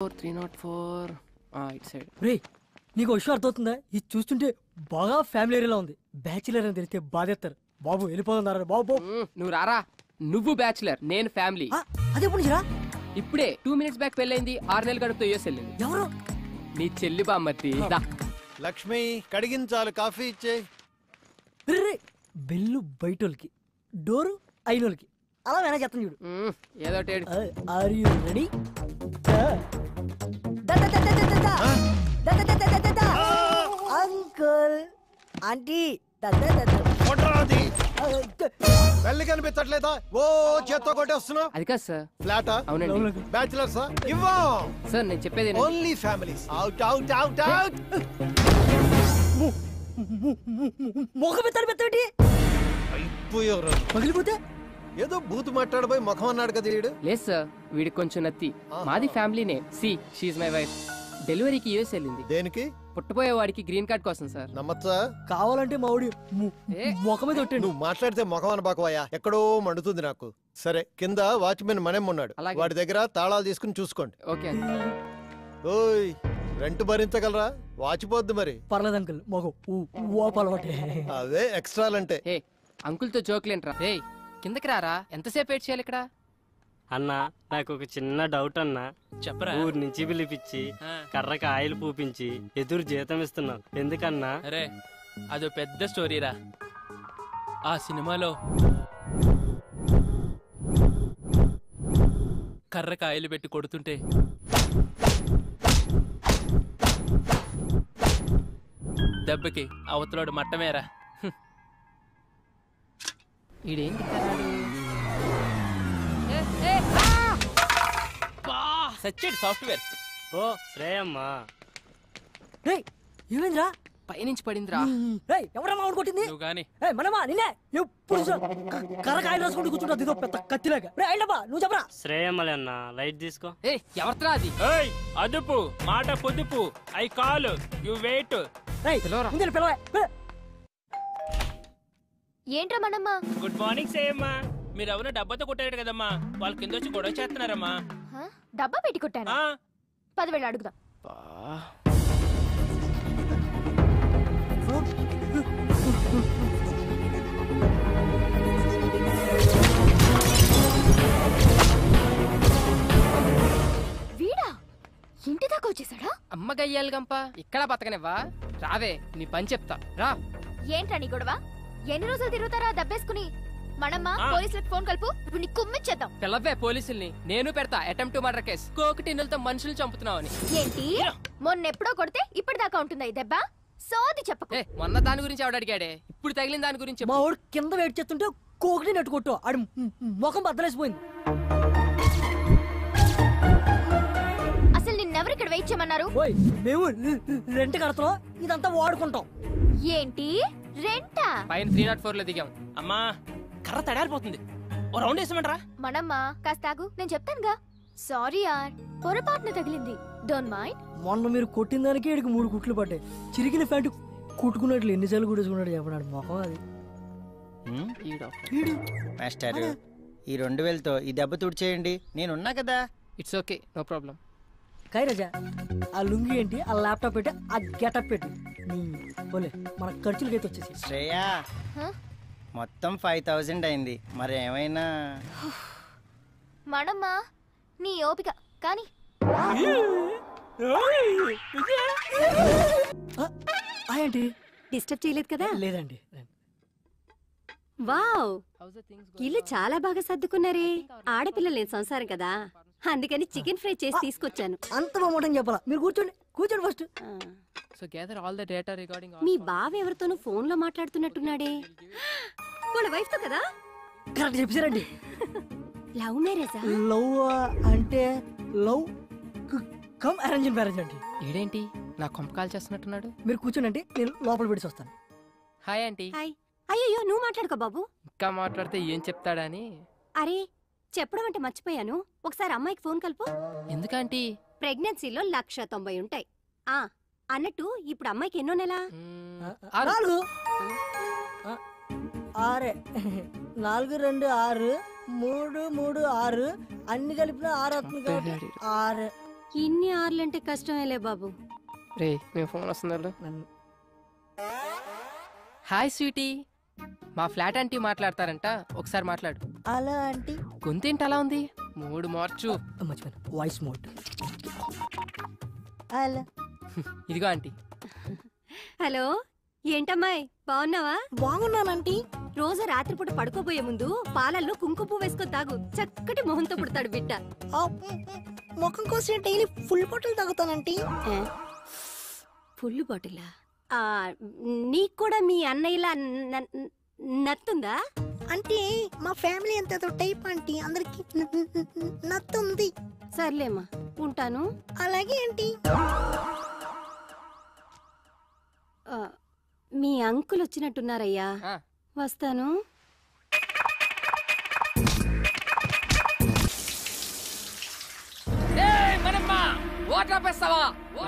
304 it side. రే నీకు విషయం అర్థమవుతుందా? ఇది చూస్తుంటే బాగా ఫ్యామిలీ ఏరియాలో ఉంది. బ్యాచులర్ అని తెలిస్తే బాధేస్తారు. బాబు వెళ్ళిపోతున్నారు బాబు. నువ్వు రారా. నువ్వు బ్యాచులర్, నేను ఫ్యామిలీ. అదే పుణ్యరా ఇప్పుడే 2 minutes బ్యాక్ పెళ్ళైంది. 6 నెలల గడుపుతో యూఎస్ వెళ్ళింది. ఎవరు? నీ చెల్లి బామ్మర్తి. లక్ష్మి కడిగించాలి, కాఫీ ఇచ్చే. రే బెల్లు బయటోళ్ళకి, డోరు అయినోళ్ళకి. అలా మేనేజ్ చేస్తాను చూడు. ఏదో are you ready? Uncle aunty పెళ్లి కనిపించట్లేదా? ఓ చేత్తో కొట్టేస్తున్నావు. అది కాదు సార్. ఫ్లాటా? అవునండి. బ్యాచులర్సా? ఇవ్వం సార్ నేను చెప్పేది only families. Out out out out. మొఖం పెట్టి అయిపోయారు. పగిలిపోతే ఏదో బూతు మాట్లాడబోయి ముఖం అన్నాడు కదా వీడు. లేదు సార్, వీడికి కొంచెం నత్తి. మాది ఫ్యామిలీనే. See she my wife. డెలివరీకి యూఎస్ వెళ్ళింది. దేనికి? పుట్టపోయే వాడికి గ్రీన్ కార్డ్ కోసం సార్. నమ్మచ్చా? కావాలంటే మా ఊడి ముఖం మీద కొట్టండి. నువ్వు మాట్లాడితే ముఖం అనబాకవయ్యా, ఎక్కడో మండుతుంది నాకు. సరే, కింద వాచ్మెన్ మనేం ఉన్నాడు, వాడి దగ్గర తాళాలు తీసుకుని చూసుకోండి. ఓకే. ఓయ్ రెంట్ భరించగలరా? వాచిపోద్ది మరి. పర్లేదు అంకుల్, మొగం ఓపలవాటే. అదే ఎక్స్ట్రాలంటే. ఏ అంకుల్తో జోక్లేంట్రా. రే కిందకి రారా. ఎంతసేపు వెయిట్ చేయాలి ఇక్కడ? అన్నా నాకు ఒక చిన్న డౌట్ అన్నా. చెప్పరా. ఊరి నుంచి పిలిపించి కర్రకి ఆయిల్ పూపించి ఎదురు జీతం ఇస్తున్నావు ఎందుకన్నా? అరే అదో పెద్ద స్టోరీరా. ఆ సినిమాలో కర్రకి ఆయిల్ పెట్టి కొడుతుంటే దెబ్బకి అవతలోడు మట్టమేరా. ఈడేంటి సచ్చేడు సాఫ్ట్వేర్. ఓ శ్రేయమ్మా. ఏమైందిరా? పైనుంచి పడిందిరా. ఎవరమ్మా కొట్టింది? నువ్వు గాని మనమా నిన్నే ఎప్పుడు కర్రకాయలు రాసుకుంటూ కూర్చుంటా ఇదో పెద్ద కత్తిలాగా. నువ్వు చెప్పరా. శ్రేయమ్మలే అన్నా, లైట్ తీసుకో. ఏ ఎవరిరా అది? అదుపు మాట పొదుపు. I call you wait. ఏంట్రా మనమ్మా? Good morning శ్రేయమ్మా. మీరు ఎవరో డబ్బాతో కొట్టారు కదమ్మా, వాళ్ళ కింద వచ్చి గొడవ చేస్తున్నారమ్మా. డబ్బా పెట్టి కొట్టాను. 10,000 అడుగుదాం. వీడా ఇంటి దాకా వచ్చేసాడా? అమ్మ గయ్యాలి గంప. ఇక్కడ బతకనివ్వా? రావే నీ పని చెప్తా రా. ఏంట్రా నీ గొడవ? ఎన్ని రోజులు తిరుగుతారా దబ్బేసుకుని? మనమ్మ పోలీసులకు ఫోన్ కలుపు. ఇప్పుడు నీ కుమ్మిచ్చేద్దాం. పిల్లవే పోలీసుల్ని. నేను పెడతా అటెంప్ట్ టు మర్డర్ కేసు. కోకటిన్నులతో మనుషులు చంపుతున్నావు అని. ఏంటి మొన్నెప్పుడో కొడితే ఇప్పటిదాకా ఉంటుందా ఈ దెబ్బ? సోది చెప్పకు. మొన్న దాని గురించి ఎవడు అడిగాడే? ఇప్పుడు తగిలిన దాని గురించి. మా వాడు కింద వెయిట్ చేస్తుంటే కోకటి నెట్టు కొట్టు. ఆడు ముఖం బద్దలేసిపోయింది. అసలు నిన్నెవరు ఇక్కడ వెయిట్ చేయమన్నారు? మేము రెంట్ కడతాం, ఇదంతా వాడుకుంటాం. ఏంటి రెంటా? పైన 304 లో దిగాం. అమ్మా కర్ర తడారిపోతుంది, ఓ రౌండ్ వేసామంటరా. మనమ్మా కాస్త ఆగు, నేను చెప్తానుగా. సారీ యార్, పొరపాటున తగిలింది. Don't mind. మొన్న మీరు కొట్టిన దానికి ఇక్కడికి 3 కుట్లు పడ్డాయి. చిరిగిన ప్యాంటు కుట్టుకున్నట్లు ఎన్నిసార్లు కుట్టేసుకున్నాడు చెప్పన్నాడు మొహం. అది మాస్టర్ ఈ 2000తో ఈ దెబ్బ తుడిచేయండి, నేనున్నా కదా. It's okay, no problem. కైరాజా ఆ లుంగి ఏంటి, ఆ ల్యాప్టాప్ పెట్టి, ఆ గెటప్ పెట్టి పోలే మన ఖర్చులకైతే వచ్చేసి. శ్రేయా మొత్తం 5000 అయింది, మరి ఏమైనా? మనమ్మా నీ ఓపిక కానీ. ఏంటి డిస్టర్బ్ చేయలేదు కదా? లేదండి. వావ్, ఇల్లు చాలా బాగా సర్దుకున్నారే. ఆడపిల్ల లేని సంసారం కదా, అందుకని చికెన్ ఫ్రై చేసి తీసుకొచ్చాను. అంత బాగుంటుంది చెప్పాలా? మీరు కూర్చోండి కూర్చోండి first. So gather all the data regarding. మీ బావ ఎవరితోనూ ఫోన్ లో మాట్లాడుతున్నట్టున్నాడే, వాళ్ళ వైఫ్ తో కదా? కరెక్ట్ చెప్పారండి. లవ్ మ్యారేజా? లవ్ అంటే లవ్ కమ్ అరేంజ్ మ్యారేజ్ అండి. ఏడేంటి నా కొంప కాల్ చేస్తున్నట్టున్నాడు? మీరు కూర్చోండి, నేను లోపల పెట్టి వస్తాను. Hi aunty. హాయ్. అయ్యో నువ్వు మాట్లాడుకో బాబు. ఇంకా మాట్లాడితే ఏం చెప్తాడని. అరే చెప్పడం అంటే మర్చిపోయాను, ఒకసారి అమ్మాయికి ఫోన్ కలుపు. ఎందుకంటే ప్రెగ్నెన్సీలో 190 ఉంటాయి. అన్నట్టు ఇప్పుడు అమ్మాయికి ఎన్నో నెల? 4 6 4 2 6 3 3 6 అన్ని కలిపిన 6 అవుతుంది కాబట్టి 6. ఇన్ని ఆర్లంటే కష్టమేలే బాబు. రే మీ ఫోన్ వస్తుందా? హాయ్ స్వీటీ, మా ఫ్లాట్ ఆంటీ మాట్లాడతారంట, ఒకసారి మాట్లాడు. అలా ఆంటీ గొంతేంటి అలా ఉంది? మూడు మార్చు. మర్చిపోయాను, వాయిస్ మోడ్. అలా ఇదిగో ఆంటీ. హలో, ఏంటమ్మాయి బాగున్నావా? బాగున్నానంటీ. రోజు రాత్రిపూట పడుకోబోయే ముందు పాలల్లో కుంకుమ పువ్వు వేసుకొని తాగు, చక్కటి మొహంతో పుడతాడు బిడ్డ. ముఖం కోసం డైలీ ఫుల్ బాటిల్ తాగుతానంటీ. ఫుల్ బాటిలా? నీకు కూడా మీ అన్నయ్యలా నత్తుందా? అంటే మా ఫ్యామిలీ అంత టైప్ ఆంటీ, అందరికి నత్తుంది. సర్లేమ్మా, ఉంటాను. అలాగే ఆంటీ. మీ అంకుల్ వచ్చినట్టున్నారయ్యా, ఆ, వస్తాను.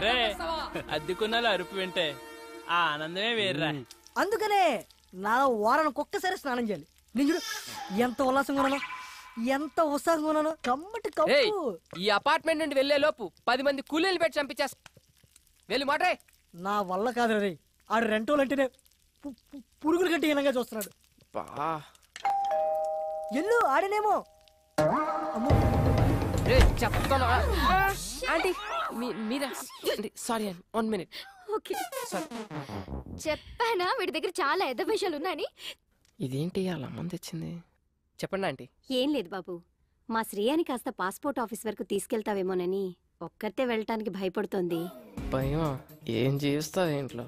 రే అద్దెకున్నాలో అరుపు వింటే ఆ ఆనందమే వేర్రా. అందుకనే నా వారానికి ఒక్కసారి స్నానం చేయాలి. నేను చూడు ఎంత ఉల్లాసంగా ఉన్నాను, ఎంత ఉత్సాహంగా ఉన్నాను. కమ్మటి ఏయ్, కప్పు. ఈ అపార్ట్మెంట్ నుండి వెళ్లే లోపు 10 మంది కూలీలు పెట్టి చంపించేస్తా. వెళ్ళి మాట్రే. నా వల్ల కాదు రే, ఆడు రెంటోలు అంటేనే పురుగుల కంటే హీనంగా చూస్తున్నాడు. ఎల్లు ఆడనేమో. అమ్మో, రే చెప్తాను ఆంటీ, మీరా? Sorry 1 minute. ఓకే. చెప్పానా వీడి దగ్గర చాలా ఎద్ద విషయాలు ఉన్నాయని. ఇదేంటి అలా మంది తెచ్చింది? చెప్పండి ఆంటీ. ఏం లేదు బాబు, మా శ్రేయాని కాస్త పాస్పోర్ట్ ఆఫీస్ వరకు తీసుకెళ్తావేమోనని ఒక్కరితే వెళ్ళటానికి భయపడుతోంది. భయం? ఏం చేస్తావు ఇంట్లో?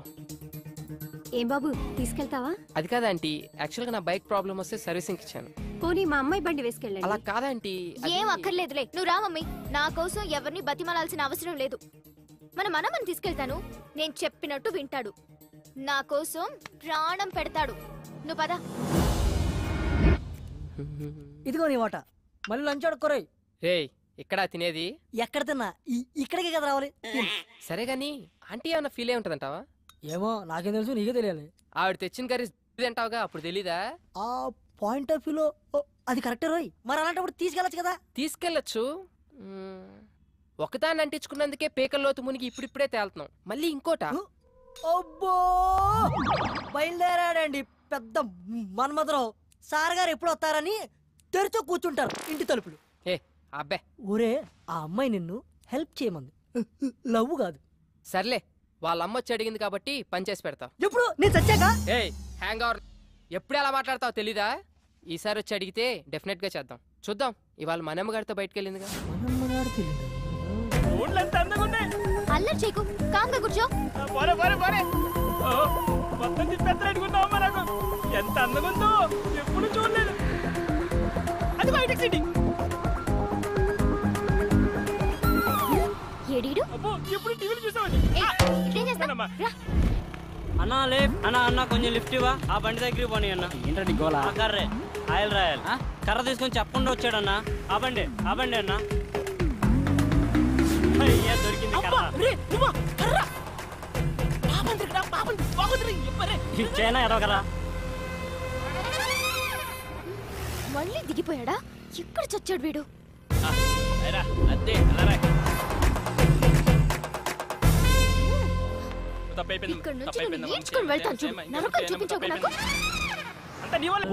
ఏం బాబు, తీసుకెళ్తావా? అది కాదా ఆంటీ, యాక్చువల్ గా నా బైక్ ప్రాబ్లం వస్తే సర్వీసింగ్ ఇచ్చాను. పోనీ మా అమ్మాయి బండి అలా వేసుకెళ్ళండి. కాదంటీ. ఏం అక్కర్లేదులే, నువ్వు రా మమ్మీ. నా కోసం ఎవరిని బతిమలాల్సిన అవసరం లేదు. మన మనమని తీసుకెళ్తాను, నేను చెప్పినట్టు వింటాడు, నా కోసం ప్రాణం పెడతాడు. నువ్వు పద. ఇదిగో నీ వాట. మళ్ళీ లంచ్ ఆడుకోరాయి. రే ఇక్కడ తినేది? ఎక్కడ తిన్నా ఇక్కడికే కదా రావాలి. సరే గాని ఆంటీ ఏమన్నా ఫీల్ అయి ఉంటదంటావా? ఏమో నాకేం తెలుసు, నీకే తెలియాలి. ఆవిడ తెచ్చిన కర్రీ తింటావుగా, అప్పుడు తెలీదా? ఆ పాయింట్ ఆఫ్ వ్యూలో అది కరెక్టే రోయ్. మరి అలాంటప్పుడు తీసుకెళ్ళచ్చు కదా. తీసుకెళ్ళచ్చు. ఒకదాన్ని అంటించుకున్నందుకే పేకల్లోతు మునిగి ఇప్పుడిప్పుడే తేలుతున్నాం, మళ్ళీ ఇంకోట. అబ్బో, బయలుదేరాడండి పెద్ద మన్మధరావు. సార్ గారు ఎప్పుడు వస్తారని తెరిచో కూర్చుంటారు ఇంటి తలుపులు. ఏ అబ్బే, ఊరే ఆ అమ్మాయి నిన్ను హెల్ప్ చేయమంది, లవ్ కాదు. సర్లే, వాళ్ళ అమ్మ వచ్చి అడిగింది కాబట్టి పని చేసి పెడతావు. ఎప్పుడు నేను చచ్చాక? ఏయ్ హ్యాంగ్ అవర్, ఎప్పుడు ఎలా మాట్లాడతావు తెలీదా? ఈసారి వచ్చి అడిగితే డెఫినెట్ గా చేద్దాం. చూద్దాం, ఇవాళ మనమ్మ గారితో బయటకు వెళ్ళిందిగా. ఊళ్ళంతా అందంగా ఉన్నాయి. అల్లరి చేయకు, కామ్గా కూర్చో. పోరే పోరే పోరే. మొత్తం తిప్పెత్తలేడుకున్నావమ్మా నాకు. ఎంత అందంగా ఉందో ఎప్పుడు చూడలేదు. అది బయటకు సిటీ. ఏడీడు? అబ్బో, ఎప్పుడు టీవీలు చూసావని. ఇదేం చేస్తావ్? రా. అన్నా అన్నా అన్న కొంచెం లిఫ్ట్ ఇవ్వా, ఆ బండి దగ్గరికి పోనీ అన్న. ఏంటండి గోలా? కర్రే ఆయిల్ రాయాలి. కర్ర తీసుకొని చెప్పకుండా వచ్చాడన్నా. ఆ బండి అన్న. అయ్యా, దొరికింది కర్ర. ఇచ్చేనా ఎదవకరా. మళ్ళీ దిగిపోయాడా? ఎక్కడ చచ్చాడు వీడు? అదే ఇక్కడ నుంచి నేను నేర్చుకుని వెళ్తాను చూడు. నరకం చూపించకు నాకు. అంత నీ వల్ల.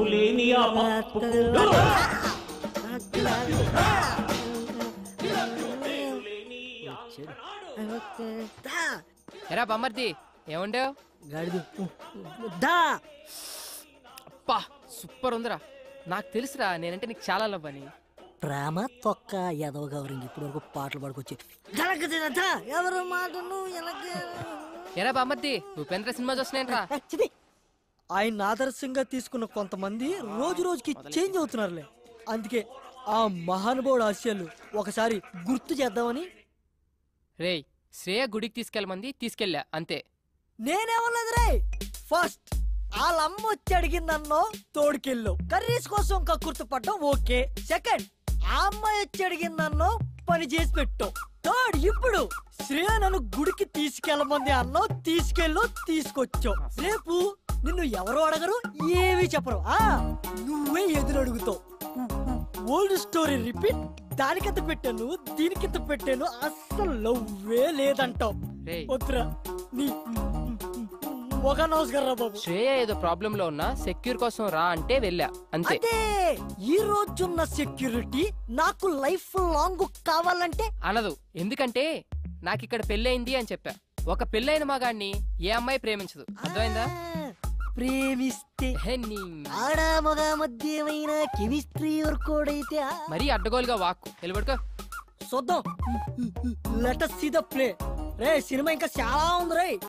ఎరా బమ్మర్ది, ఏముండేవు? గాడిది దా. అప్పా సూపర్ ఉందిరా. నాకు తెలుసురా, నేనంటే నీకు చాలా లవ్ అని. ప్రేమ తొక్క ఎదవ గౌరింగ్ ఇప్పటి వరకు పాటలు పాడుకొచ్చి ఎవరు మాటను ఎరా బామ్మర్ది, ఉపేంద్ర సినిమా చూస్తున్నాయంట్రా. ఆయన ఆదర్శంగా తీసుకున్న కొంతమంది రోజు రోజుకి చేంజ్ అవుతున్నారులే. అందుకే ఆ మహానుభావుడు ఆశయాలు ఒకసారి గుర్తు చేద్దామని. రేయ్, శ్రేయ గుడికి తీసుకెళ్ళమంది, తీసుకెళ్ళా అంతే. నేనేమన్నది రే, ఫస్ట్ వాళ్ళమ్మ వచ్చి అడిగిందన్నో తోడుకెళ్ళు, కర్రీస్ కోసం కక్కుర్తి పడ్డం ఓకే. సెకండ్, ఆ అమ్మాయి వచ్చి అడిగిందన్నో పని చేసి పెట్టు. థర్డ్, ఇప్పుడు శ్రేయ నన్ను గుడికి తీసుకెళ్ళమంది అన్నో తీసుకెళ్ళు, తీసుకొచ్చావు. రేపు నిన్ను ఎవరు అడగరు, ఏమీ చెప్పరు, నువ్వే ఎదురు అడుగుతావు. ఓల్డ్ స్టోరీ రిపీట్, దానికెంత పెట్టాను దీనికెంత పెట్టాను అస్సలు లవ్వే లేదంటావు. రేయ్ వద్దురా నీ ఒక నమస్కారం బాబు. శ్రేయ ఏదో ప్రాబ్లం లో ఉన్నా సెక్యూర్ కోసం రా అంటే వెళ్ళా అంతే. అదే ఈ రోజున్న సెక్యూరిటీ నాకు లైఫ్ లాంగ్ కావాలంటే అనదు. ఎందుకంటే నాకు ఇక్కడ పెళ్ళయింది అని చెప్పా. ఒక పెళ్ళైన మగాడిని ఏ అమ్మాయి ప్రేమించదు, అర్థమైందా? ప్రేమిస్తే హే నీ ఆడ మగ మధ్య ఏమైనా కెమిస్ట్రీ వర్కౌట్ అయితే మరీ అడ్డగోలుగా వాక్కు నిలబడుకో. చూద్దాం. Let us see the play. Ray cinema ఇంకా చాలా ఉంది రే.